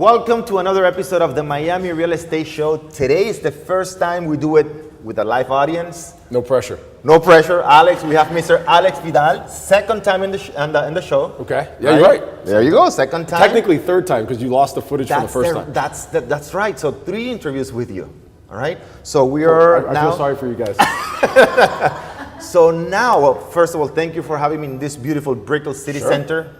Welcome to another episode of the Miami Real Estate Show. Today is the first time we do it with a live audience. No pressure. No pressure. Alex, we have Mr. Alex Vidal. Second time in the show. Okay. Yeah, you're right. There you go. Second time. Technically third time because you lost the footage from the first time. That's right. So 3 interviews with you. All right. So we are I feel sorry for you guys. So now, well, first of all, thank you for having me in this beautiful Brickell City Center.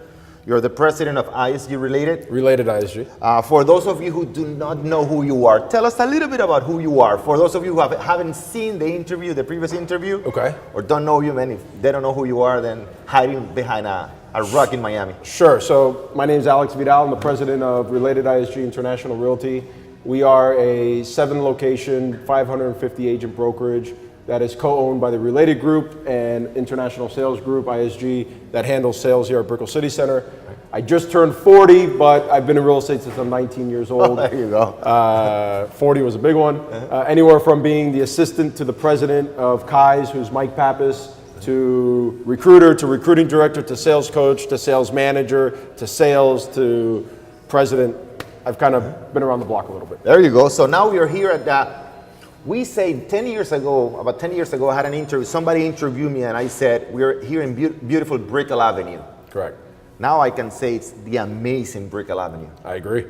You're the president of ISG Related. RelatedISG. For those of you who do not know who you are, tell us a little bit about who you are. For those of you who haven't seen the previous interview, okay, or don't know you, man, if they don't know who you are, then hiding behind a rock in Miami. Sure. So my name is Alex Vidal. I'm the president of RelatedISG International Realty. We are a 7-location, 550 agent brokerage that is co-owned by the Related Group and International Sales Group, ISG, that handles sales here at Brickell City Center. I just turned 40, but I've been in real estate since I'm 19 years old. There you go. 40 was a big one. Anywhere from being the assistant to the president of Kai's, who's Mike Pappas, to recruiter, to recruiting director, to sales coach, to sales manager, to sales, to president. I've kind of been around the block a little bit. There you go. So now we are here at that. We say about 10 years ago, I had an interview. Somebody interviewed me and I said, we're here in beautiful Brickell Avenue. Correct. Now I can say it's the amazing Brickell Avenue. I agree.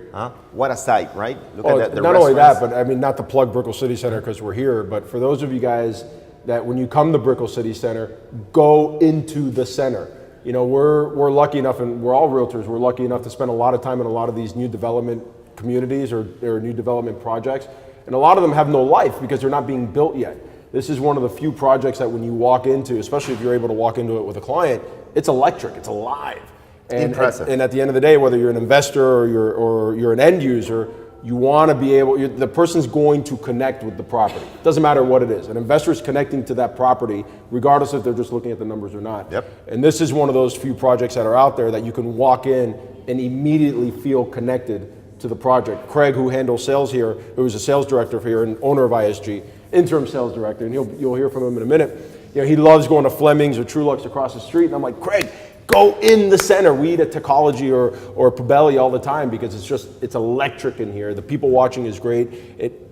What a sight, right? Look at the not only that, but I mean, not to plug Brickell City Center because we're here, but for those of you guys that when you come to Brickell City Center, go into the center. You know, we're lucky enough, and we're all realtors, we're lucky enough to spend a lot of time in a lot of these new development communities or new development projects. And a lot of them have no life because they're not being built yet. This is one of the few projects that when you walk into, especially if you're able to walk into it with a client, it's electric, it's alive. And, impressive. And at the end of the day, whether you're an investor or you're an end user, you want to be able, the person's going to connect with the property. It doesn't matter what it is. An investor is connecting to that property, regardless if they're just looking at the numbers or not. Yep. And this is one of those few projects that are out there that you can walk in and immediately feel connected to the project. Craig, who handles sales here, who is a sales director here and owner of ISG, interim sales director, and you'll hear from him in a minute. You know, he loves going to Fleming's or Trulux across the street, and I'm like, Craig, go in the center. We eat at Tecology or Pabelli all the time because it's electric in here. The people watching is great.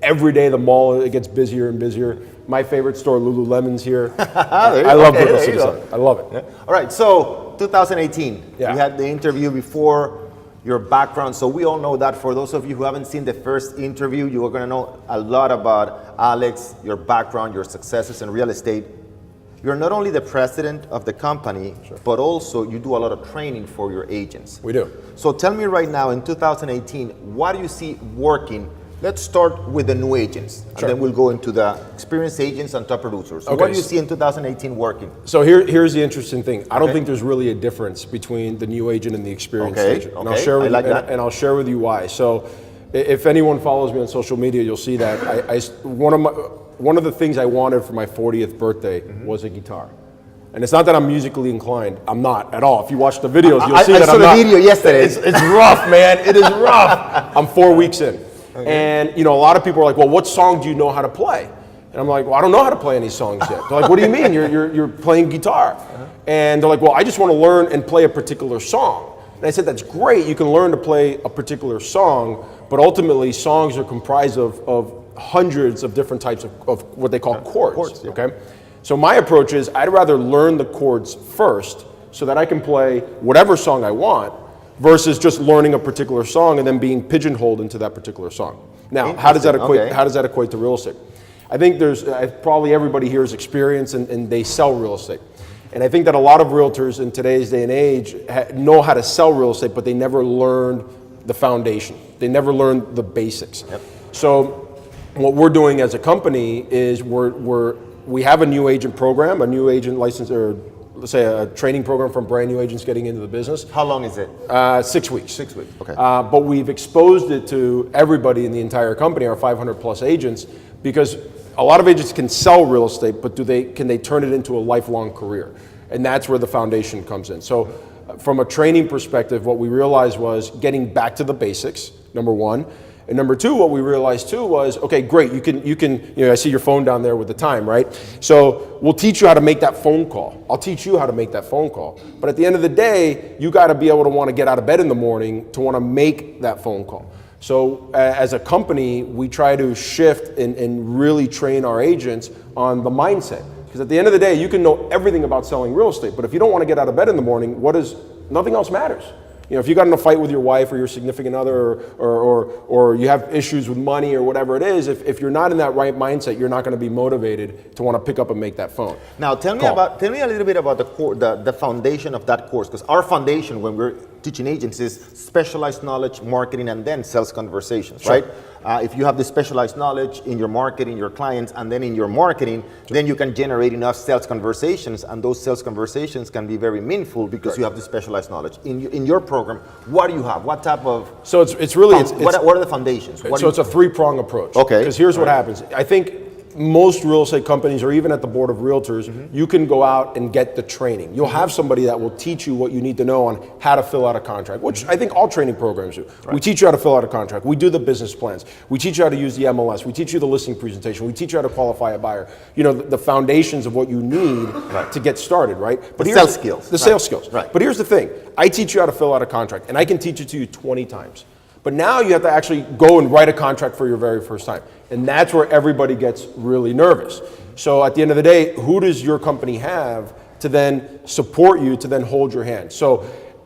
Every day the mall, it gets busier and busier. My favorite store, Lululemon's here. I love Brickell City Center. I love it. Yeah. All right, so 2018, we had the interview before your background, so we all know that. For those of you who haven't seen the first interview, you are going to know a lot about Alex, your background, your successes in real estate. You're not only the president of the company, but also you do a lot of training for your agents. We do. So tell me right now, in 2018, what do you see working? Let's start with the new agents, and then we'll go into the experienced agents and top producers. So what do you see in 2018 working? So here's the interesting thing. I don't think there's really a difference between the new agent and the experienced agent. And I'll share with and I'll share with you why. So if anyone follows me on social media, you'll see that one of the things I wanted for my 40th birthday was a guitar. And it's not that I'm musically inclined. I'm not at all. If you watch the videos, you'll see that I'm not. I saw the video yesterday. It's rough, man. It is rough. I'm 4 weeks in. And you know, a lot of people are like, well, what song do you know how to play? And I'm like, well, I don't know how to play any songs yet. They're like, what do you mean? You're playing guitar. And they're like, well, I just want to learn and play a particular song. And I said, that's great. You can learn to play a particular song, but ultimately songs are comprised of hundreds of different types of what they call chords. Okay. So my approach is I'd rather learn the chords first so that I can play whatever song I want, versus just learning a particular song and then being pigeonholed into that particular song. Now, how does that equate? How does that equate to real estate? I think there's probably everybody here is experienced and they sell real estate. And I think that a lot of realtors in today's day and age know how to sell real estate, but they never learned the foundation. They never learned the basics. Yep. So what we're doing as a company is we have a new agent program, a new agent license, or let's say a training program from brand new agents getting into the business. How long is it? 6 weeks. 6 weeks, okay. But we've exposed it to everybody in the entire company, our 500 plus agents, because a lot of agents can sell real estate, but can they turn it into a lifelong career? And that's where the foundation comes in. So from a training perspective, what we realized was getting back to the basics, number one. And number two, what we realized too was, okay, great, you can, I see your phone down there with the time, right? So we'll teach you how to make that phone call. I'll teach you how to make that phone call. But at the end of the day, you got to be able to want to get out of bed in the morning to want to make that phone call. So as a company, we try to shift and really train our agents on the mindset. Because at the end of the day, you can know everything about selling real estate, but if you don't want to get out of bed in the morning, nothing else matters. You know, if you got in a fight with your wife or your significant other, or you have issues with money or whatever it is, if you're not in that right mindset, you're not going to be motivated to want to pick up and make that phone. Now, tell me a little bit about the foundation of that course, because our foundation when we're teaching agents is specialized knowledge, marketing, and then sales conversations, Sure. right? If you have the specialized knowledge in your marketing, your clients, and then in your marketing, then you can generate enough sales conversations, and those sales conversations can be very meaningful because you have the specialized knowledge. In your program, what do you have? What type of... So it's really... what are the foundations? It's a three-prong approach. Okay. Because here's what happens. I think most real estate companies, or even at the board of realtors, you can go out and get the training. You'll have somebody that will teach you what you need to know on how to fill out a contract, which I think all training programs do. Right. We teach you how to fill out a contract. We do the business plans. We teach you how to use the MLS. We teach you the listing presentation. We teach you how to qualify a buyer. You know, the foundations of what you need to get started, right? But the sales skills. The sales skills. Right. But here's the thing. I teach you how to fill out a contract, and I can teach it to you 20 times. But now you have to actually go and write a contract for your very first time. And that's where everybody gets really nervous. So at the end of the day, who does your company have to then support you, to then hold your hand? So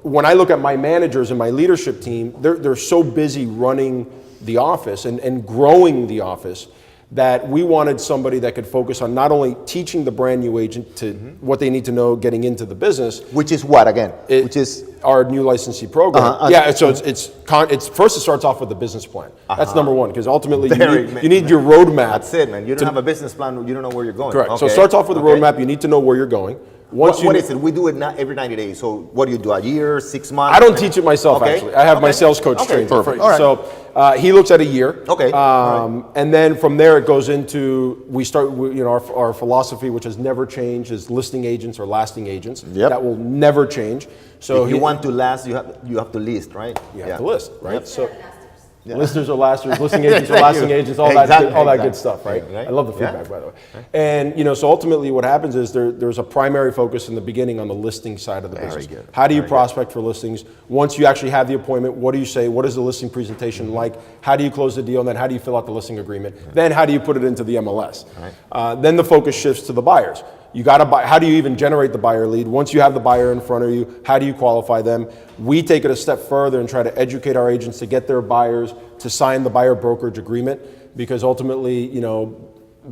when I look at my managers and my leadership team, they're so busy running the office and growing the office that we wanted somebody that could focus on not only teaching the brand new agent to what they need to know getting into the business. Which is what again? Which is our new licensee program. Yeah, so it's first it starts off with the business plan. That's number one, because ultimately you need your roadmap. That's it, man. You don't have a business plan, you don't know where you're going. Correct. Okay. So it starts off with the roadmap. You need to know where you're going. What is it? We do it not every 90 days. So what do you do? A year, 6 months? I don't teach it myself, actually. I have my sales coach train. Perfect. All right. So he looks at a year. Okay. And then from there it goes into, our philosophy, which has never changed, is listing agents or lasting agents. Yep. That will never change. So if you want to last, you have to list, right? You have to list, right? Yep. So listers or lasters, listing agents or lasting agents, all that good stuff, right? I love the feedback, by the way. And so ultimately what happens is there's a primary focus in the beginning on the listing side of the business. Very good. How do you prospect for listings? Once you actually have the appointment, what do you say? What is the listing presentation like? How do you close the deal? And then how do you fill out the listing agreement? Then how do you put it into the MLS? Then the focus shifts to the buyers. You got to buy. How do you even generate the buyer lead? Once you have the buyer in front of you, how do you qualify them? We take it a step further and try to educate our agents to get their buyers to sign the buyer brokerage agreement, because ultimately,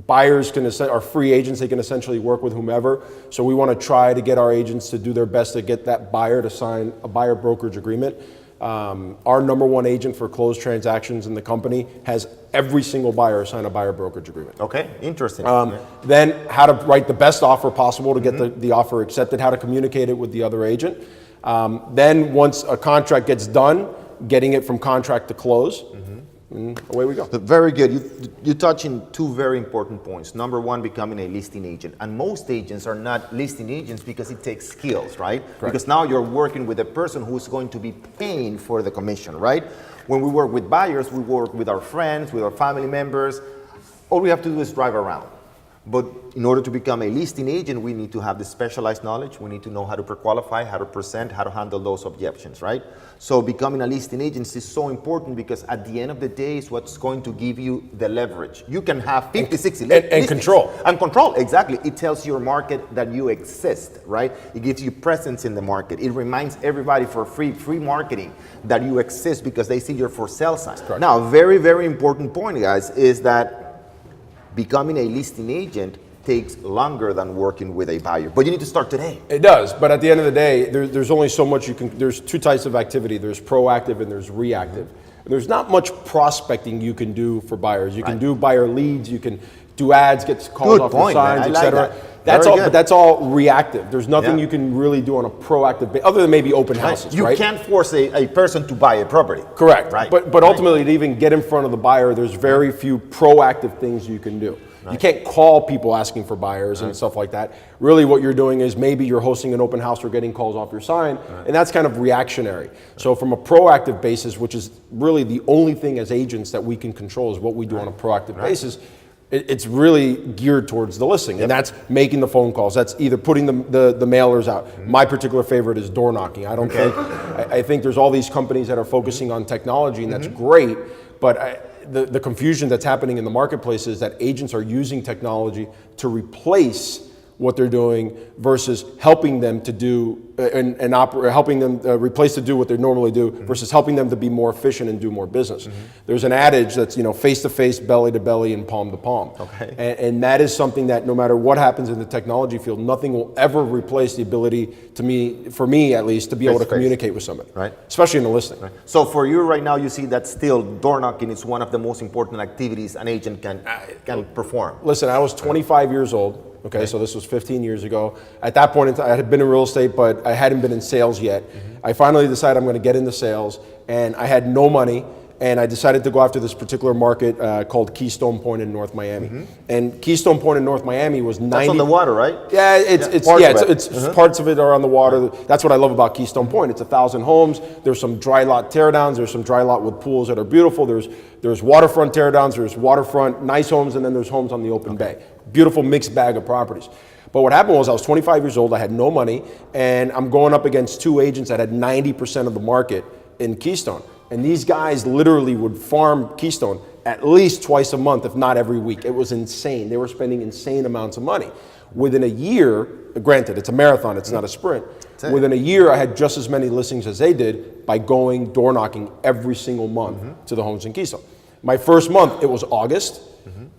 buyers are free agents. They can essentially work with whomever. So we want to try to get our agents to do their best to get that buyer to sign a buyer brokerage agreement. Our number one agent for closed transactions in the company has every single buyer sign a buyer brokerage agreement. Okay, interesting. Then how to write the best offer possible to get the offer accepted, how to communicate it with the other agent. Then once a contract gets done, getting it from contract to close. And away we go. Very good. You touch in two very important points. Number one, becoming a listing agent. And most agents are not listing agents because it takes skills, right? Correct. Because now you're working with a person who's going to be paying for the commission, right? When we work with buyers, we work with our friends, with our family members. All we have to do is drive around. But in order to become a listing agent, we need to have the specialized knowledge. We need to know how to pre-qualify, how to present, how to handle those objections, right? So becoming a listing agent is so important because at the end of the day, it's what's going to give you the leverage. You can have 50, 60 listings. And control. And control, exactly. It tells your market that you exist, right? It gives you presence in the market. It reminds everybody for free marketing that you exist because they see your for sale sign. Correct. Now, very, very important point, guys, is that becoming a listing agent takes longer than working with a buyer, but you need to start today. It does, but at the end of the day, there's only so much you can. There's two types of activity. There's proactive and there's reactive. And there's not much prospecting you can do for buyers. You can do buyer leads. You can do ads, get calls off your signs, etc. That's all, but that's all reactive. There's nothing you can really do on a proactive basis, other than maybe open houses. You can't force a person to buy a property. Correct. Right. But ultimately, to even get in front of the buyer, there's very few proactive things you can do. You can't call people asking for buyers and stuff like that. Really what you're doing is maybe you're hosting an open house or getting calls off your sign, and that's kind of reactionary. So from a proactive basis, which is really the only thing as agents that we can control is what we do on a proactive basis, It's really geared towards the listing, and that's making the phone calls. That's either putting the mailers out. My particular favorite is door knocking. I think there's all these companies that are focusing on technology, and that's great, but the confusion that's happening in the marketplace is that agents are using technology to replace what they're doing versus helping them to do helping them replace to do what they normally do versus helping them to be more efficient and do more business. There's an adage that's face to face, belly to belly, and palm to palm. And that is something that no matter what happens in the technology field, nothing will ever replace the ability for me at least, to be able to communicate with somebody, especially in the listing. So for you right now, you see that still door knocking is one of the most important activities an agent can perform. Listen, I was 25 years old. Okay, so this was 15 years ago. At that point in time, I had been in real estate, but I hadn't been in sales yet. I finally decided I'm going to get into sales, and I had no money, and I decided to go after this particular market called Keystone Point in North Miami. And Keystone Point in North Miami was 90. That's on the water, right? Yeah, it's parts of it are on the water. That's what I love about Keystone Point. It's 1,000 homes. There's some dry lot teardowns. There's some dry lot with pools that are beautiful. There's waterfront teardowns. There's waterfront nice homes, and then there's homes on the open bay. Beautiful mixed bag of properties. But what happened was I was 25 years old, I had no money, and I'm going up against two agents that had 90% of the market in Keystone. And these guys literally would farm Keystone at least twice a month, if not every week. It was insane. They were spending insane amounts of money. Within a year, granted, it's a marathon, it's not a sprint. Within a year, I had just as many listings as they did by going door knocking every single month to the homes in Keystone. My first month, it was August.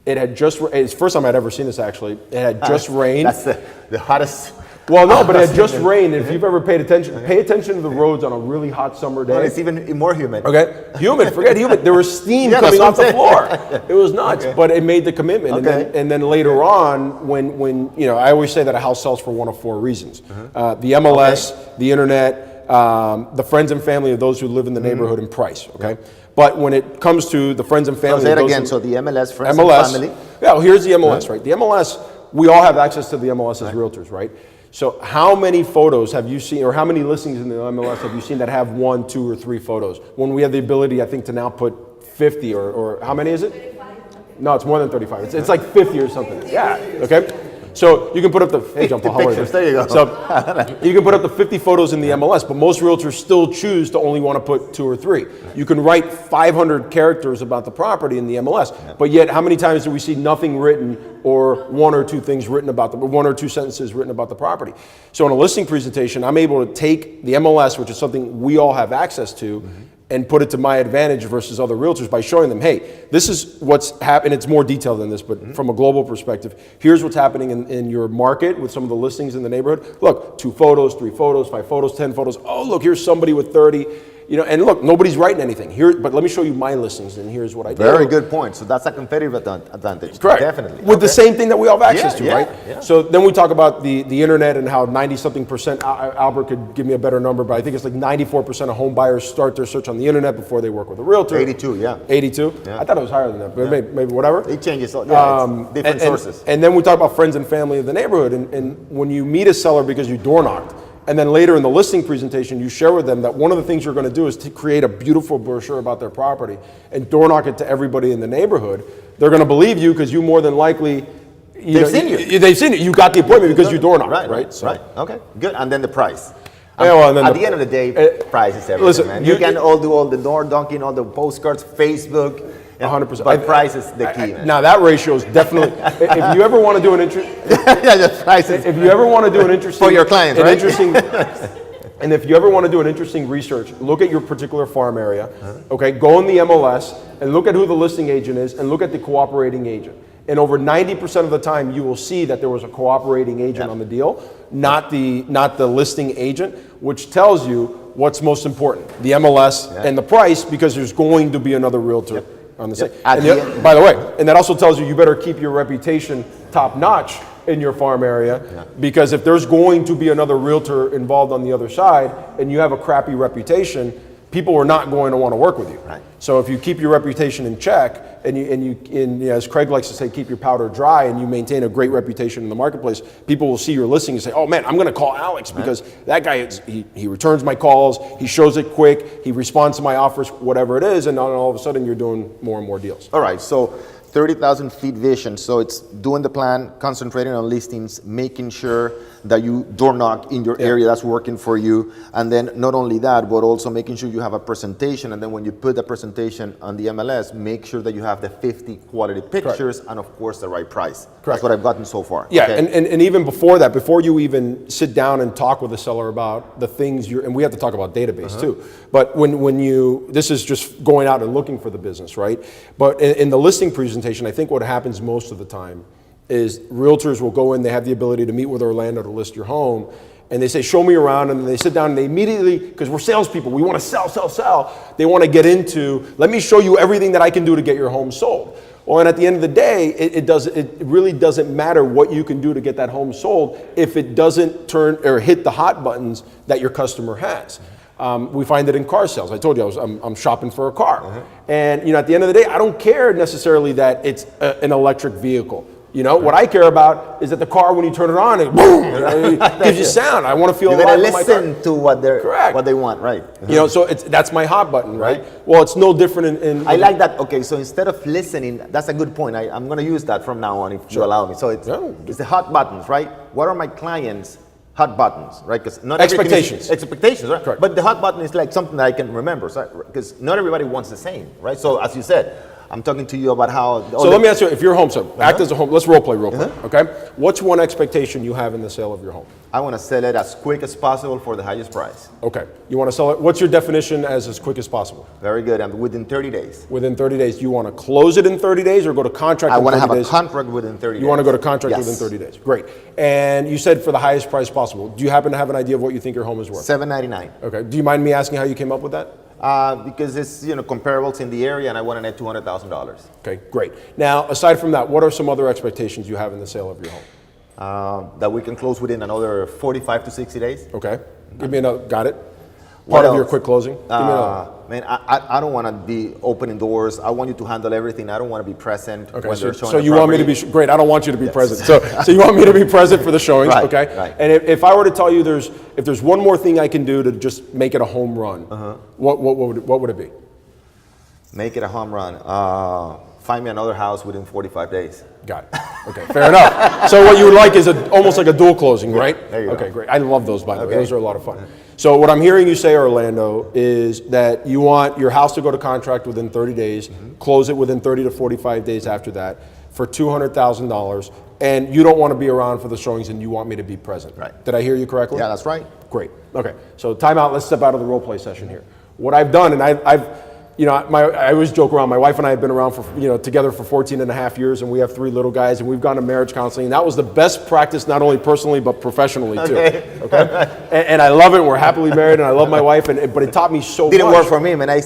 It had just, it's the first time I'd ever seen this actually. It had just rained. That's the hottest. Well, no, but it had just rained. If you've ever paid attention, pay attention to the roads on a really hot summer day. Well, it's even more humid. Okay, humid, forget humid. There was steam coming off the floor. It was nuts, but it made the commitment. And then later on, when I always say that a house sells for one of four reasons. The MLS, the internet, the friends and family of those who live in the neighborhood, and price, okay? But when it comes to the friends and family... So say it again, so the MLS, friends and family. Yeah, well, here's the MLS, right? The MLS, we all have access to the MLS as realtors, right? So how many photos have you seen, or how many listings in the MLS have you seen that have 1, 2, or 3 photos? When we have the ability, I think, to now put 50, or how many is it? 35. No, it's more than 35. It's like 50 or something. Yeah, okay? So you can put up the, hey, John Paul, how are you? There you go. So you can put up the 50 photos in the MLS, but most realtors still choose to only want to put 2 or 3. You can write 500 characters about the property in the MLS, but yet how many times do we see nothing written or 1 or 2 things written about 1 or 2 sentences written about the property? So in a listing presentation, I'm able to take the MLS, which is something we all have access to, and put it to my advantage versus other realtors by showing them, hey, this is what's happening. It's more detailed than this, but from a global perspective, here's what's happening in your market with some of the listings in the neighborhood. Look, 2 photos, 3 photos, 5 photos, 10 photos. Oh, look, here's somebody with 30. And look, nobody's writing anything here, but let me show you my listings, and here's what I do. Very good point. So that's a competitive advantage. Correct. Definitely. With the same thing that we all have access to, right? Yeah. So then we talk about the internet and how 90-something%, Albert could give me a better number, but I think it's like 94% of home buyers start their search on the internet before they work with a realtor. 82, yeah. 82? Yeah. I thought it was higher than that, but maybe whatever. It changes, it's different sources. And then we talk about friends and family of the neighborhood, and when you meet a seller because you door knocked, and then later in the listing presentation, you share with them that one of the things you're going to do is to create a beautiful brochure about their property and door knock it to everybody in the neighborhood. They're going to believe you because you more than likely... They've seen you. They've seen it. You got the appointment because you door knocked, right? So. Right. Okay, good. And then the price. Yeah, well, and then at the end of the day, price is everything, listen, man. You can all do all the door knocking, all the postcards, Facebook... 100%. But price is the key. Now that ratio is definitely. If you ever want to do an interesting, if you ever want to do an interesting for your clients, right? And if you ever want to do an interesting research, look at your particular farm area. Okay, go in the MLS and look at who the listing agent is, and look at the cooperating agent. And over 90% of the time, you will see that there was a cooperating agent on the deal, not the listing agent, which tells you what's most important: the MLS and the price, because there's going to be another realtor. On the site. By the way, and that also tells you better keep your reputation top notch in your farm area, because if there's going to be another realtor involved on the other side and you have a crappy reputation, people are not going to want to work with you. Right. So if you keep your reputation in check and you as Craig likes to say, keep your powder dry, and you maintain a great reputation in the marketplace, people will see your listing and say, oh man, I'm going to call Alex because that guy, he returns my calls, he shows it quick, he responds to my offers, whatever it is, and then all of a sudden you're doing more and more deals. All right, so 30,000 feet vision. So it's doing the plan, concentrating on listings, making sure that you door knock in your area that's working for you. And then not only that, but also making sure you have a presentation. And then when you put the presentation on the MLS, make sure that you have the 50 quality pictures and of course the right price. Correct. That's what I've gotten so far. Yeah, okay? and even before that, before you even sit down and talk with the seller about the things and we have to talk about database too. But when you, this is just going out and looking for the business, right? But in the listing presentation, I think what happens most of the time is realtors will go in, they have the ability to meet with Orlando to list your home, and they say, show me around, and they sit down and they immediately, because we're salespeople, we want to sell, sell, sell. They want to get into, let me show you everything that I can do to get your home sold. Well, and at the end of the day, it really doesn't matter what you can do to get that home sold if it doesn't turn or hit the hot buttons that your customer has. We find it in car sales. I told you I'm shopping for a car. And at the end of the day, I don't care necessarily that it's an electric vehicle. What I care about is that the car, when you turn it on, it boom, it gives you sound. I want to feel alive in my car. Listen to what they want, right? So that's my hot button, right? Well, it's no different in I like that. Okay, so instead of listening, that's a good point. I'm going to use that from now on if you allow me. So it's the hot buttons, right? What are my clients' hot buttons, right? Because not expectations, right? Correct. But the hot button is like something that I can remember, because not everybody wants the same, right? So as you said, I'm talking to you about how. So let me ask you, if you're home, so act as a home. Let's role play real quick, okay? What's one expectation you have in the sale of your home? I want to sell it as quick as possible for the highest price. Okay, you want to sell it. What's your definition as quick as possible? Very good. And within 30 days. Within 30 days. You want to close it in 30 days or go to contract? I want to have days? a contract within 30 days. You want to go to contract within 30 days. Great. And you said for the highest price possible. Do you happen to have an idea of what you think your home is worth? $799. Okay. Do you mind me asking how you came up with that? Because it's comparables in the area, and I want to net $200,000. Okay, great. Now, aside from that, what are some other expectations you have in the sale of your home? That we can close within another 45 to 60 days. Okay, give me another. Got it. Part of your quick closing. Give me another. Man, I don't want to be opening doors. I want you to handle everything. I don't want to be present. Okay, when they're showing so you want me to be great? I don't want you to be present. So you want me to be present for the showings, okay? Right. And if I were to tell you if there's one more thing I can do to just make it a home run, what would it be? Make it a home run. Find me another house within 45 days. Got it. Okay, fair enough. So what you would like is almost like a dual closing, right? There you go. Okay, great. I love those, by the way. Those are a lot of fun. So what I'm hearing you say, Orlando, is that you want your house to go to contract within 30 days, close it within 30 to 45 days after that for $200,000, and you don't want to be around for the showings and you want me to be present. Right. Did I hear you correctly? Yeah, that's right. Great. Okay, so time out. Let's step out of the role play session here. What I've done, and I've I always joke around. My wife and I have been around for together for 14 and a half years, and we have 3 little guys, and we've gone to marriage counseling. And that was the best practice, not only personally but professionally too. Okay. And I love it. We're happily married, and I love my wife. But it taught me so much. Didn't work for me, man. We're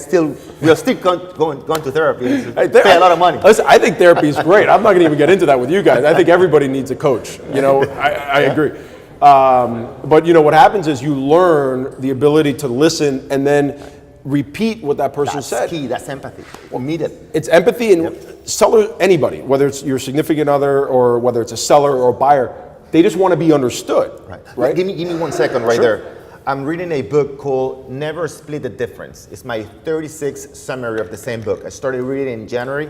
still going to therapy. Pay a lot of money. Listen, I think therapy is great. I'm not going to even get into that with you guys. I think everybody needs a coach. I agree. But what happens is you learn the ability to listen and then repeat what that person said. That's key. That's empathy. Immediate. It's empathy, and seller, anybody, whether it's your significant other or whether it's a seller or a buyer, they just want to be understood. Right. Give me 1 second right there. I'm reading a book called Never Split the Difference. It's my 36th summary of the same book. I started reading in January.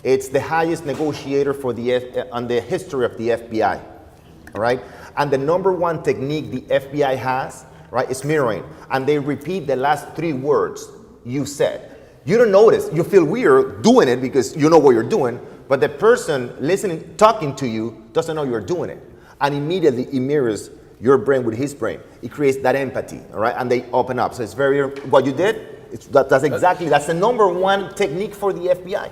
It's the highest negotiator on the history of the FBI. All right. And the #1 technique the FBI has, right, is mirroring. And they repeat the last 3 words you said. You don't notice. You feel weird doing it because you know what you're doing, but the person listening, talking to you, doesn't know you're doing it. And immediately it mirrors your brain with his brain. It creates that empathy, all right? And they open up. So it's what you did, that's the #1 technique for the FBI.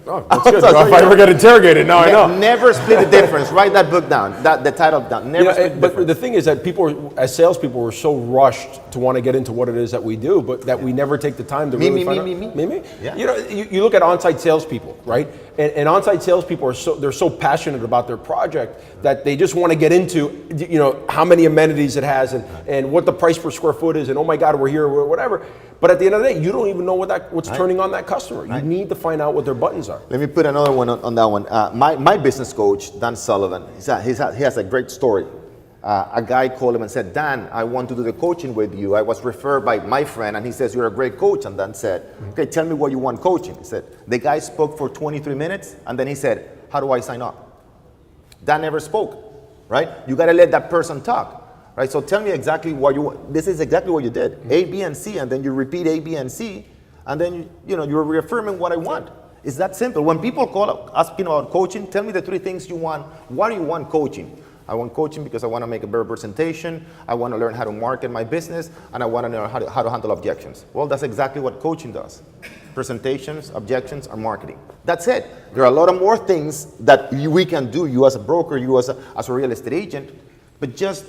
Oh, that's good. If I ever get interrogated, now I know. Never split the difference. Write that book down. The title down. Never split the difference. But the thing is that people, as salespeople, we're so rushed to want to get into what it is that we do, but that we never take the time to really find out. Me. Yeah. You look at on-site salespeople, right? And on-site salespeople they're so passionate about their project that they just want to get into, how many amenities it has and what the price per square foot is, and oh my God, we're here, or whatever. But at the end of the day, you don't even know what's turning on that customer. You need to find out what their buttons are. Let me put another one on that one. My business coach, Dan Sullivan, he has a great story. a guy called him and said, Dan, I want to do the coaching with you. I was referred by my friend, and he says, you're a great coach. And Dan said, okay, tell me what you want coaching. He said, the guy spoke for 23 minutes, and then he said, how do I sign up? Dan never spoke, right? You got to let that person talk, right? So tell me exactly what you want. This is exactly what you did, A, B, and C, and then you repeat A, B, and C, and then you're reaffirming what I want. It's that simple. When people call up asking about coaching, tell me the 3 things you want. Why do you want coaching? I want coaching because I want to make a better presentation, I want to learn how to market my business, and I want to know how to handle objections. Well, that's exactly what coaching does. Presentations, objections, and marketing. That's it. There are a lot of more things that we can do, you as a broker, you as a real estate agent, but just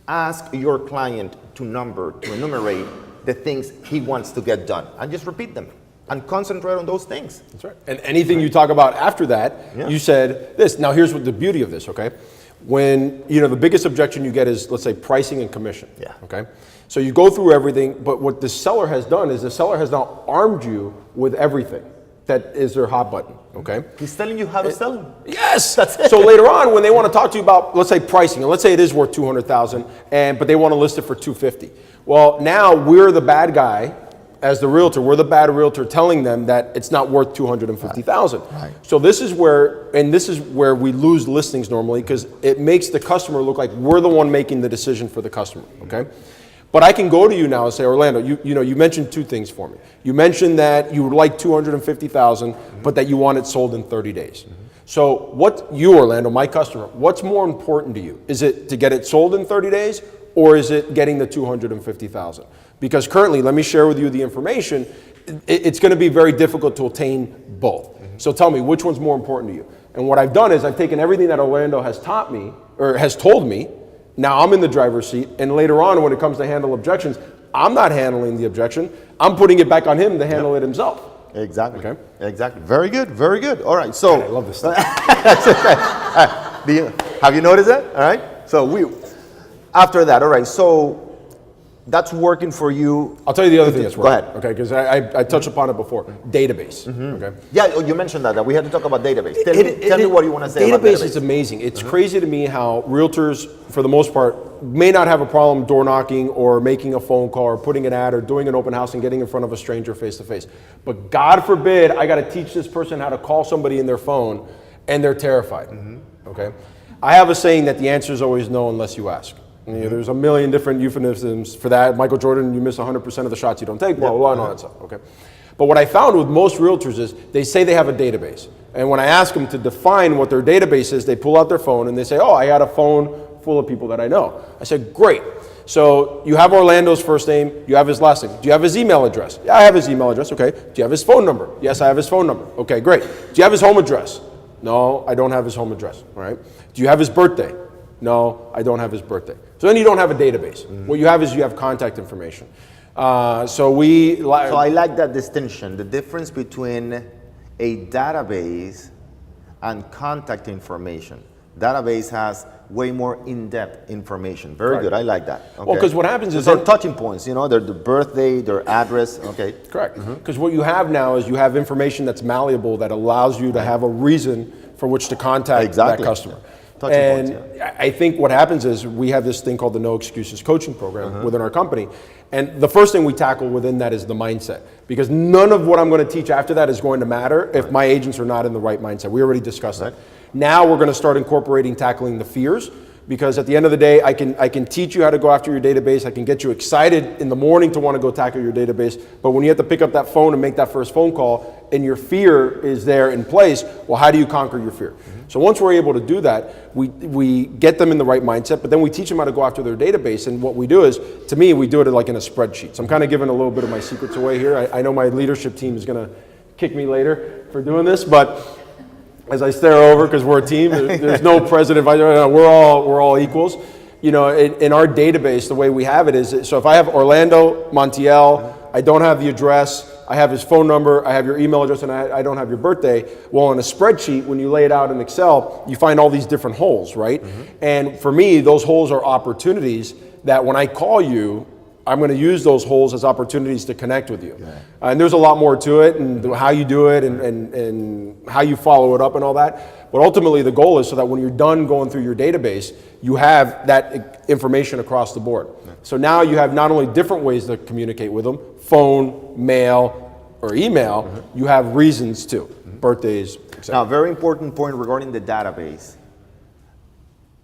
ask your client to enumerate the things he wants to get done, and just repeat them. And concentrate on those things. That's right. And anything you talk about after that, you said this. Now here's what the beauty of this, okay? When, the biggest objection you get is, let's say, pricing and commission. Yeah. Okay? So you go through everything, but what the seller has done is the seller has now armed you with everything that is their hot button, okay? He's telling you how to sell them. Yes! That's it. So later on, when they want to talk to you about, let's say, pricing, and let's say it is worth $200,000, but they want to list it for $250,000. Well, now we're the bad guy. As the realtor, we're the bad realtor telling them that it's not worth $250,000. Right. So this is where we lose listings normally, because it makes the customer look like we're the one making the decision for the customer. Okay, but I can go to you now and say, Orlando, you mentioned 2 things for me. You mentioned that you would like $250,000, but that you want it sold in 30 days. So what you, Orlando, my customer, what's more important to you? Is it to get it sold in 30 days, or is it getting the $250,000? Because currently, let me share with you the information, it's going to be very difficult to attain both. So tell me, which one's more important to you? And what I've done is I've taken everything that Orlando has taught me, or has told me, now I'm in the driver's seat, and later on when it comes to handle objections, I'm not handling the objection, I'm putting it back on him to handle it himself. Exactly. Okay. Exactly. Very good. Very good. All right. So I love this stuff. Have you noticed that? All right. So after that, all right. So that's working for you. I'll tell you the other thing that's working. Go ahead. Okay, because I touched upon it before. Database. Okay. Yeah, you mentioned that we had to talk about database. Tell me what you want to say about database. Database is amazing. It's crazy to me how realtors, for the most part, may not have a problem door knocking or making a phone call or putting an ad or doing an open house and getting in front of a stranger face to face. But God forbid I got to teach this person how to call somebody in their phone and they're terrified. Okay. I have a saying that the answer is always no unless you ask. There's a million different euphemisms for that. Michael Jordan, you miss 100% of the shots you don't take, blah, blah, blah, and all that stuff, okay? But what I found with most realtors is they say they have a database. And when I ask them to define what their database is, they pull out their phone and they say, oh, I got a phone full of people that I know. I said, great. So you have Orlando's first name, you have his last name. Do you have his email address? Yeah, I have his email address, okay. Do you have his phone number? Yes, I have his phone number. Okay, great. Do you have his home address? No, I don't have his home address, all right. Do you have his birthday? No, I don't have his birthday. So then you don't have a database. What you have is you have contact information. So I like that distinction, the difference between a database and contact information. Database has way more in-depth information. Very good, I like that. Okay. Well, because what happens is they're touching points, their birthday, their address, okay. Correct, because what you have now is you have information that's malleable that allows you to have a reason for which to contact that customer. And I think what happens is we have this thing called the No Excuses coaching program within our company. And the first thing we tackle within that is the mindset. Because none of what I'm going to teach after that is going to matter if my agents are not in the right mindset. We already discussed that. Now we're going to start incorporating tackling the fears. Because at the end of the day, I can teach you how to go after your database. I can get you excited in the morning to want to go tackle your database. But when you have to pick up that phone and make that first phone call and your fear is there in place, well, how do you conquer your fear? So once we're able to do that, we get them in the right mindset, but then we teach them how to go after their database. And what we do is, to me, we do it like in a spreadsheet. So I'm kind of giving a little bit of my secrets away here. I know my leadership team is going to kick me later for doing this, but as I stare over, because we're a team, there's no president, we're all equals. In our database, the way we have it is, so if I have Orlando Montiel, I don't have the address, I have his phone number, I have your email address, and I don't have your birthday. Well, in a spreadsheet, when you lay it out in Excel, you find all these different holes, right? And for me, those holes are opportunities that when I call you, I'm going to use those holes as opportunities to connect with you. And there's a lot more to it, and how you do it, and how you follow it up and all that. But ultimately the goal is so that when you're done going through your database, you have that information across the board. So now you have not only different ways to communicate with them, phone, mail, or email, you have reasons to, birthdays, etc. Now, very important point regarding the database.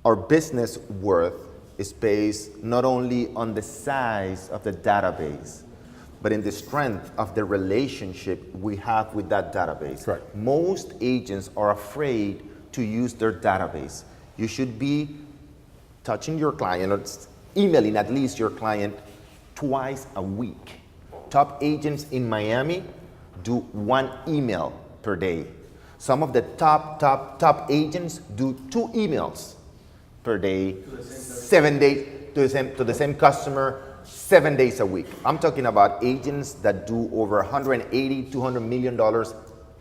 Our business worth is based not only on the size of the database, but in the strength of the relationship we have with that database. Correct. Most agents are afraid to use their database. You should be touching your client or emailing at least your client twice a week. Top agents in Miami do 1 email per day. Some of the top agents do 2 emails per day, 7 days to the same customer, 7 days a week. I'm talking about agents that do over $180, $200 million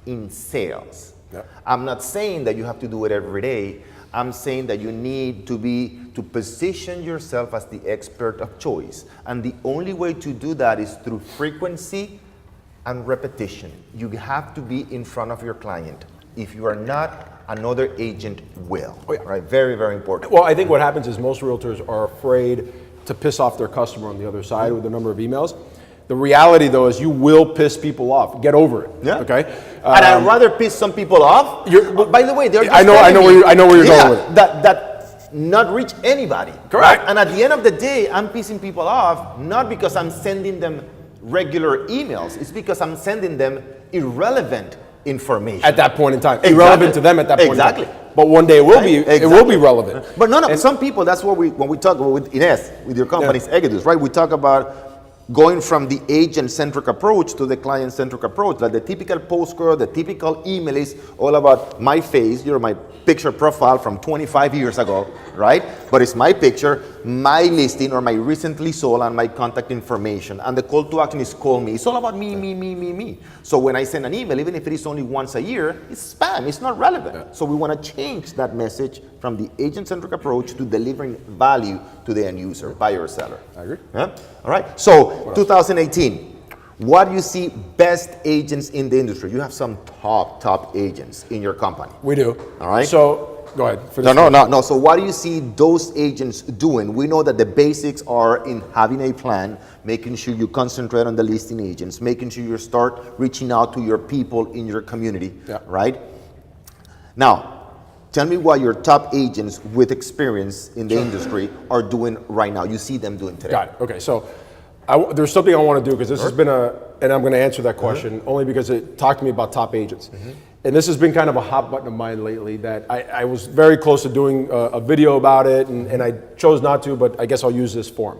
in sales. Yep. I'm not saying that you have to do it every day. I'm saying that you need to position yourself as the expert of choice. And the only way to do that is through frequency and repetition. You have to be in front of your client. If you are not, another agent will. Oh, yeah. Right? Very, very important. Well, I think what happens is most realtors are afraid to piss off their customer on the other side with the number of emails. The reality, though, is you will piss people off. Get over it. Yeah. Okay. And I'd rather piss some people off. By the way, they're just I know where you're going with it. That not reach anybody. Correct. Right? And at the end of the day, I'm pissing people off not because I'm sending them regular emails. It's because I'm sending them irrelevant information at that point in time. Exactly. Irrelevant to them at that point in time. But one day it will be. Exactly. It will be relevant. But no. Some people. That's what when we talk about with Ines, with your company's Exodus, right? We talk about going from the agent-centric approach to the client-centric approach. Like the typical postcard, the typical email is all about my face, my picture profile from 25 years ago, right? But it's my picture, my listing, or my recently sold, and my contact information. And the call to action is call me. It's all about me. So when I send an email, even if it is only once a year, it's spam. It's not relevant. Yeah. So we want to change that message from the agent-centric approach to delivering value to the end user, buyer or seller. I agree. Yeah? All right. So 2018, what do you see best agents in the industry? You have some top agents in your company. We do. All right. So go ahead. No. So what do you see those agents doing? We know that the basics are in having a plan, making sure you concentrate on the listing agents, making sure you start reaching out to your people in your community. Yeah. Right. Now, tell me what your top agents with experience in the industry are doing right now. You see them doing today. Got it. Okay. So there's something I want to do because this has been and I'm going to answer that question only because it talked to me about top agents. And this has been kind of a hot button of mine lately that I was very close to doing a video about it and I chose not to, but I guess I'll use this forum.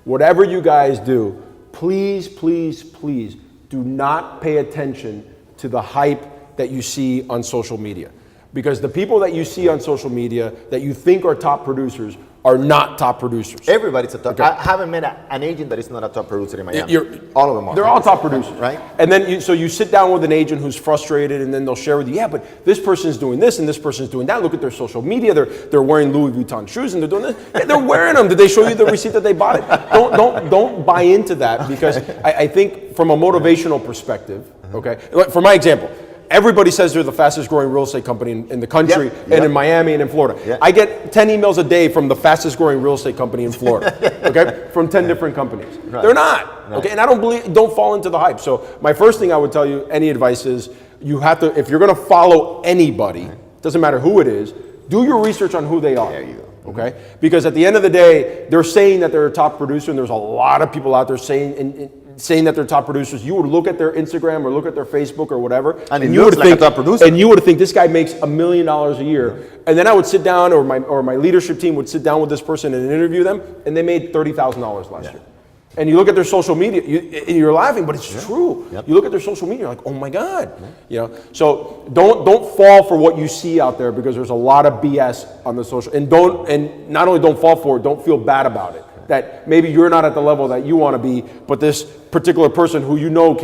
Whatever you guys do, please do not pay attention to the hype that you see on social media. Because the people that you see on social media that you think are top producers are not top producers. Everybody's a top. Okay. I haven't met an agent that is not a top producer in Miami. All of them are. They're all top producers, right? And then so you sit down with an agent who's frustrated, and then they'll share with you, yeah, but this person's doing this and this person's doing that. Look at their social media. They're wearing Louis Vuitton shoes and they're doing this. Yeah, they're wearing them. Did they show you the receipt that they bought it? Don't buy into that because I think from a motivational perspective, okay. For my example. Everybody says they're the fastest growing real estate company in the country and in Miami and in Florida. Yep. I get 10 emails a day from the fastest growing real estate company in Florida, okay? From 10 different companies. Right. They're not, okay? And I don't fall into the hype. So my first thing I would tell you, any advice is you have to, if you're gonna follow anybody, doesn't matter who it is, do your research on who they are. There you go. Okay? Because at the end of the day, they're saying that they're a top producer and there's a lot of people out there saying that they're top producers. You would look at their Instagram or look at their Facebook or whatever, and you would think a top producer. And you would think this guy makes $1 million a year. And then I would sit down, or my leadership team would sit down with this person and interview them, and they made $30,000 last year. And you look at their social media, you're laughing, but it's true. Yep. You look at their social media, you're like, oh my God. You know, so don't fall for what you see out there because there's a lot of BS on the social. And not only don't fall for it, don't feel bad about it. That maybe you're not at the level that you want to be, but this particular person who you know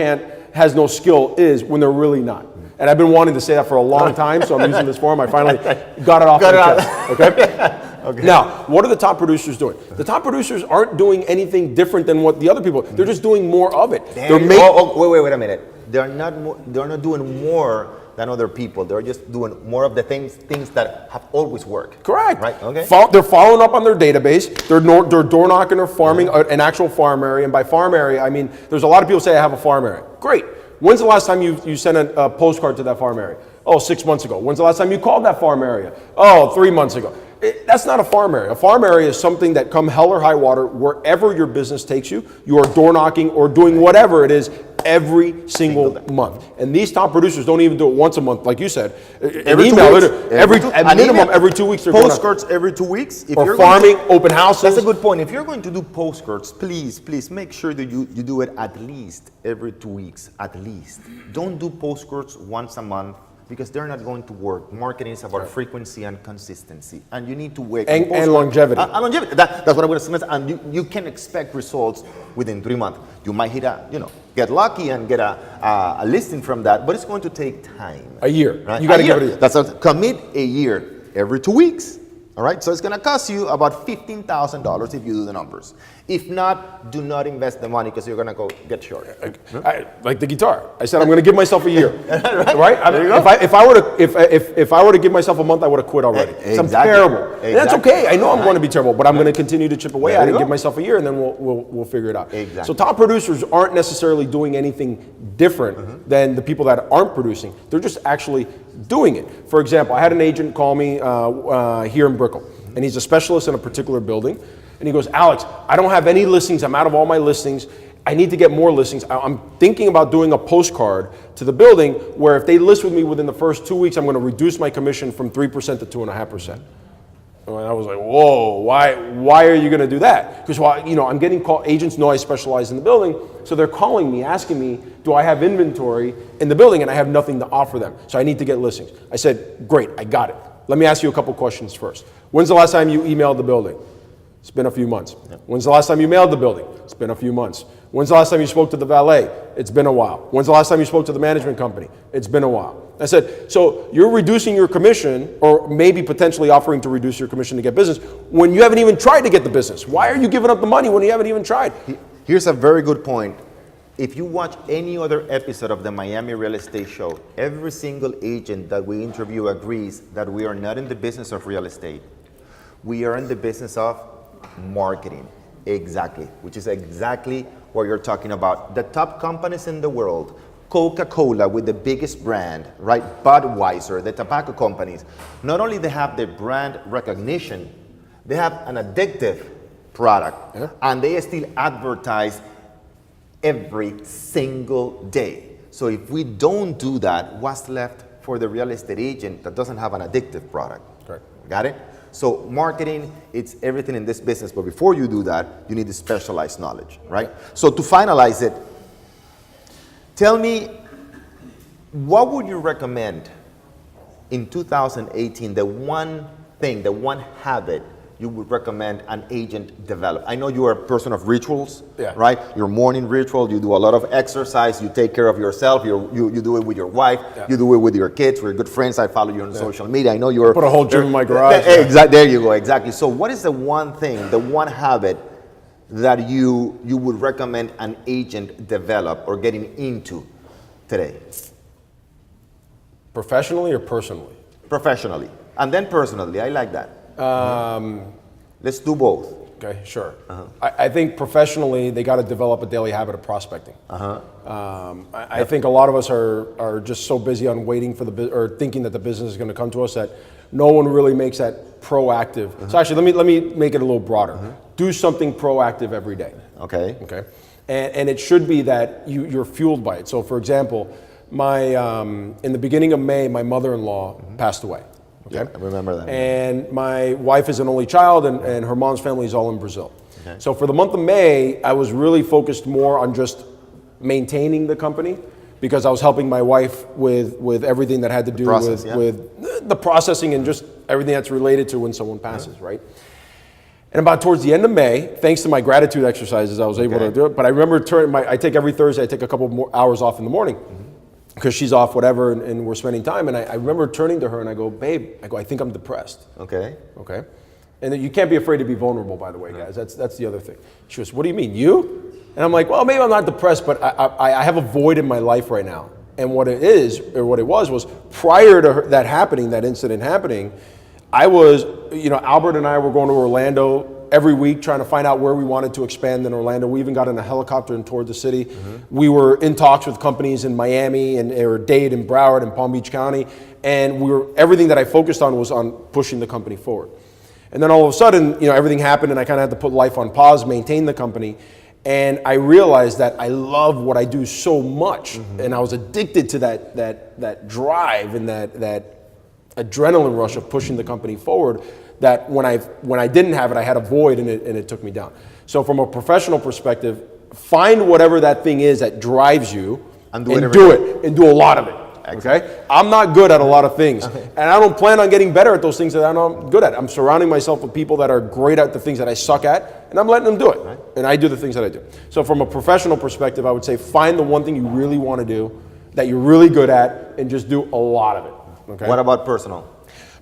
has no skill is when they're really not. And I've been wanting to say that for a long time, so I'm using this forum. I finally got it off my chest. Okay? Okay. Now, what are the top producers doing? The top producers aren't doing anything different than what the other people. They're just doing more of it. Wait a minute. They're not doing more than other people. They're just doing more of the things that have always worked. Correct. Right. Okay. They're following up on their database. They're door knocking or farming an actual farm area. And by farm area, I mean there's a lot of people say I have a farm area. Great. When's the last time you sent a postcard to that farm area? Oh, 6 months ago. When's the last time you called that farm area? Oh, 3 months ago. That's not a farm area. A farm area is something that come hell or high water, wherever your business takes you, you are door knocking or doing whatever it is every single month. And these top producers don't even do it once a month, like you said. Every email, 2 weeks. every 2 weeks. Postcards every 2 weeks. If or farming, open houses. That's a good point. If you're going to do postcards, please make sure that you do it at least every 2 weeks, at least. Don't do postcards once a month, because they're not going to work. Marketing is about frequency and consistency, and you need to wait. And longevity. And longevity. That's what I'm going to say. And you can expect results within 3 months. You might get lucky and get a listing from that, but it's going to take time. A year. Right? You got to give it a year. Commit a year every 2 weeks. All right, so it's going to cost you about $15,000 if you do the numbers. If not, do not invest the money because you're going to go get short. Like the guitar, I said I'm going to give myself a year. right? There you go. If I were to give myself a month, I would have quit already. Exactly. I'm terrible. Exactly. And that's okay. I know I'm going to be terrible, but I'm going to continue to chip away There at it you and go. give myself a year, and then we'll figure it out. Exactly. So top producers aren't necessarily doing anything different than the people that aren't producing. They're just actually doing it. For example, I had an agent call me here in Brickell. And he's a specialist in a particular building. And he goes, Alex, I don't have any listings. I'm out of all my listings. I need to get more listings. I'm thinking about doing a postcard to the building where if they list with me within the first 2 weeks, I'm going to reduce my commission from 3% to 2.5%. And I was like, whoa, why are you going to do that? Because I'm getting called, agents know I specialize in the building, so they're calling me, asking me, do I have inventory in the building? And I have nothing to offer them. So I need to get listings. I said, great, I got it. Let me ask you a couple questions first. When's the last time you emailed the building? It's been a few months. Yep. When's the last time you mailed the building? It's been a few months. When's the last time you spoke to the valet? It's been a while. When's the last time you spoke to the management company? It's been a while. I said, so you're reducing your commission, or maybe potentially offering to reduce your commission to get business, when you haven't even tried to get the business. Why are you giving up the money when you haven't even tried? Here's a very good point. If you watch any other episode of the Miami Real Estate Show, every single agent that we interview agrees that we are not in the business of real estate. We are in the business of marketing. Exactly, which is exactly what you're talking about. The top companies in the world, Coca-Cola with the biggest brand, right? Budweiser, the tobacco companies, not only they have the brand recognition, they have an addictive product, and they still advertise every single day. So if we don't do that, what's left for the real estate agent that doesn't have an addictive product? Correct. Got it? So marketing, it's everything in this business, but before you do that, you need the specialized knowledge, right? So to finalize it, tell me, what would you recommend in 2018, the one thing, the one habit you would recommend an agent develop? I know you are a person of rituals, right? Your morning ritual, you do a lot of exercise, you take care of yourself, you do it with your wife, you do it with your kids, we're good friends, I follow you on social media, I know you're— Put a whole gym in my garage. Exactly, there you go, exactly. So what is the one thing, the one habit that you would recommend an agent develop or getting into today? Professionally or personally? Professionally, and then personally, I like that. Let's do both. Okay, sure. I think professionally, they got to develop a daily habit of prospecting. I think a lot of us are just so busy on waiting for or thinking that the business is going to come to us that no one really makes that proactive. So actually, let me make it a little broader. Do something proactive every day. Okay. Okay. And it should be that you're fueled by it. So for example, in the beginning of May, my mother-in-law passed away. Okay. Yeah, I remember that. And my wife is an only child, and her mom's family is all in Brazil. Okay. So for the month of May, I was really focused more on just maintaining the company, because I was helping my wife with everything that had to do with the processing and just everything that's related to when someone passes, right? And about towards the end of May, thanks to my gratitude exercises, I was able to do it. But I remember I take every Thursday, I take a couple more hours off in the morning, because she's off, whatever, and we're spending time. And I remember turning to her and I go, babe, I think I'm depressed. Okay. Okay. And you can't be afraid to be vulnerable, by the way, guys. That's the other thing. She goes, what do you mean, you? And I'm like, well, maybe I'm not depressed, but I have a void in my life right now. And what it is, or what it was prior to that happening, that incident happening, I was, Albert and I were going to Orlando every week trying to find out where we wanted to expand in Orlando. We even got in a helicopter and toured the city. We were in talks with companies in Miami or Dade and Broward and Palm Beach County. And everything that I focused on was on pushing the company forward. And then all of a sudden, everything happened and I kind of had to put life on pause, maintain the company. And I realized that I love what I do so much, and I was addicted to that drive and that adrenaline rush of pushing the company forward. That when I didn't have it, I had a void, and it took me down. So from a professional perspective, find whatever that thing is that drives you, and do it, and do a lot of it. Okay, I'm not good at a lot of things, and I don't plan on getting better at those things that I'm good at. I'm surrounding myself with people that are great at the things that I suck at, and I'm letting them do it. And I do the things that I do. So from a professional perspective, I would say find the one thing you really want to do, that you're really good at, and just do a lot of it. Okay. What about personal?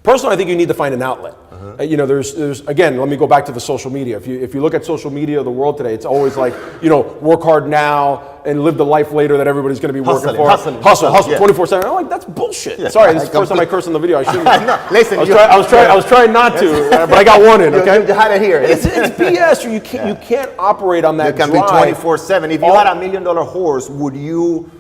Personal, I think you need to find an outlet. There's again, let me go back to the social media. If you look at social media of the world today, it's always like, work hard now and live the life later that everybody's going to be working for. Hustle, 24/7. I'm like, that's bullshit. Yeah, Sorry, this is the first time I cursed on the video. I shouldn't. No, listen, I was trying not to, but I got one in. Okay, you had it here. It's BS. You can't operate on that. You can be 24/7. If you had $1 million horse, would you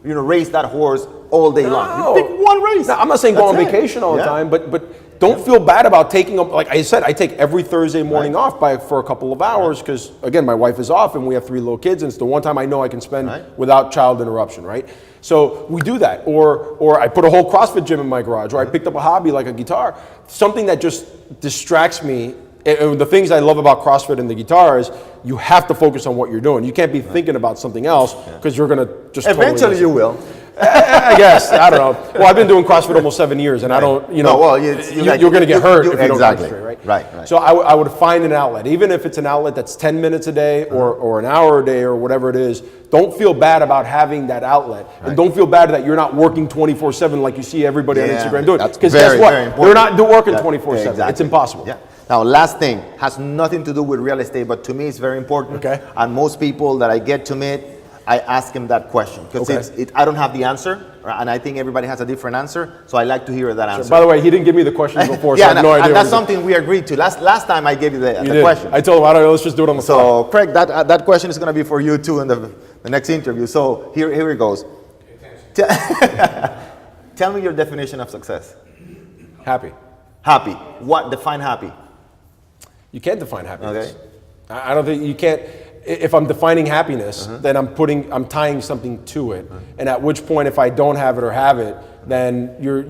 race that horse all day long? You pick one race. No, I'm not saying go on vacation all the time, but don't feel bad about taking up. Like I said, I take every Thursday morning off for a couple of hours because again, my wife is off and we have 3 little kids, and it's the one time I know I can spend without child interruption, right? So we do that, or I put a whole CrossFit gym in my garage, or I picked up a hobby like a guitar, something that just distracts me. And the things I love about CrossFit and the guitar is you have to focus on what you're doing. You can't be thinking about something else because you're going to just eventually you will. I guess. I don't know. Well, I've been doing CrossFit almost 7 years, and I don't, you're going to get hurt if you don't concentrate, right? So I would find an outlet, even if it's an outlet that's 10 minutes a day or an hour a day or whatever it is. Don't feel bad about having that outlet, and don't feel bad that you're not working 24/7 like you see everybody on Instagram doing. Because guess what? They're not working 24/7. Exactly. It's impossible. Yeah. Now, last thing has nothing to do with real estate, but to me it's very important. Okay. And most people that I get to meet, I ask them that question because I don't have the answer, and I think everybody has a different answer. So I like to hear that answer. By the way, he didn't give me the question before, so I have no idea. And that's something we agreed to. Last time I gave you the question. I told him, I don't know, let's just do it on the fly. So Craig, that question is going to be for you too in the next interview. So here it goes. Tell me your definition of success. Happy. Happy. What define happy? You can't define happiness. Okay. I don't think you can't. If I'm defining happiness, then I'm tying something to it, and at which point, if I don't have it or have it, then you're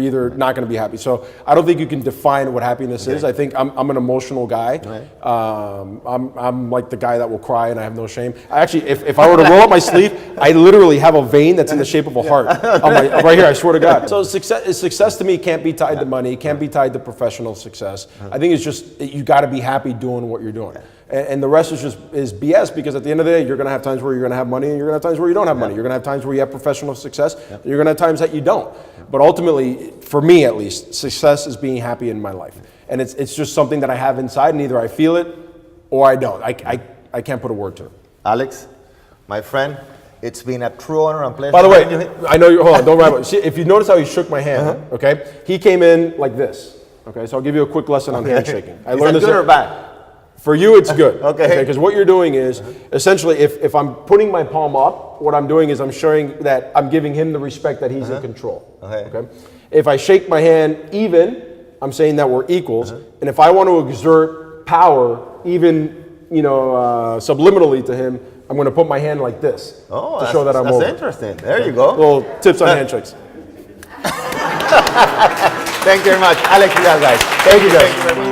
either not going to be happy. So I don't think you can define what happiness is. I think I'm an emotional guy. I'm like the guy that will cry and I have no shame. Actually, if I were to roll up my sleeve, I literally have a vein that's in the shape of a heart. I'm right here. I swear to God. So success to me can't be tied to money. It can't be tied to professional success. I think it's just you got to be happy doing what you're doing. And the rest is BS, because at the end of the day, you're going to have times where you're going to have money and you're going to have times where you don't have money. You're going to have times where you have professional success. And you're going to have times that you don't. But ultimately, for me at least, success is being happy in my life. And it's just something that I have inside, and either I feel it or I don't. I can't put a word to it. Alex, my friend, it's been a true honor and pleasure. By the way, I know hold on, don't worry about it. If you notice how he shook my hand, okay? He came in like this. Okay, so I'll give you a quick lesson on handshaking. I learned this. Good or bad? For you, it's good. Okay. Because what you're doing is, essentially, if I'm putting my palm up, what I'm doing is I'm showing that I'm giving him the respect that he's in control. Okay. If I shake my hand even, I'm saying that we're equals. And if I want to exert power, even subliminally to him, I'm going to put my hand like this to show that I'm over. That's interesting. There you go. Little tips on handshakes. Thank you very much, Alex Vidal, guys. Thank you, guys.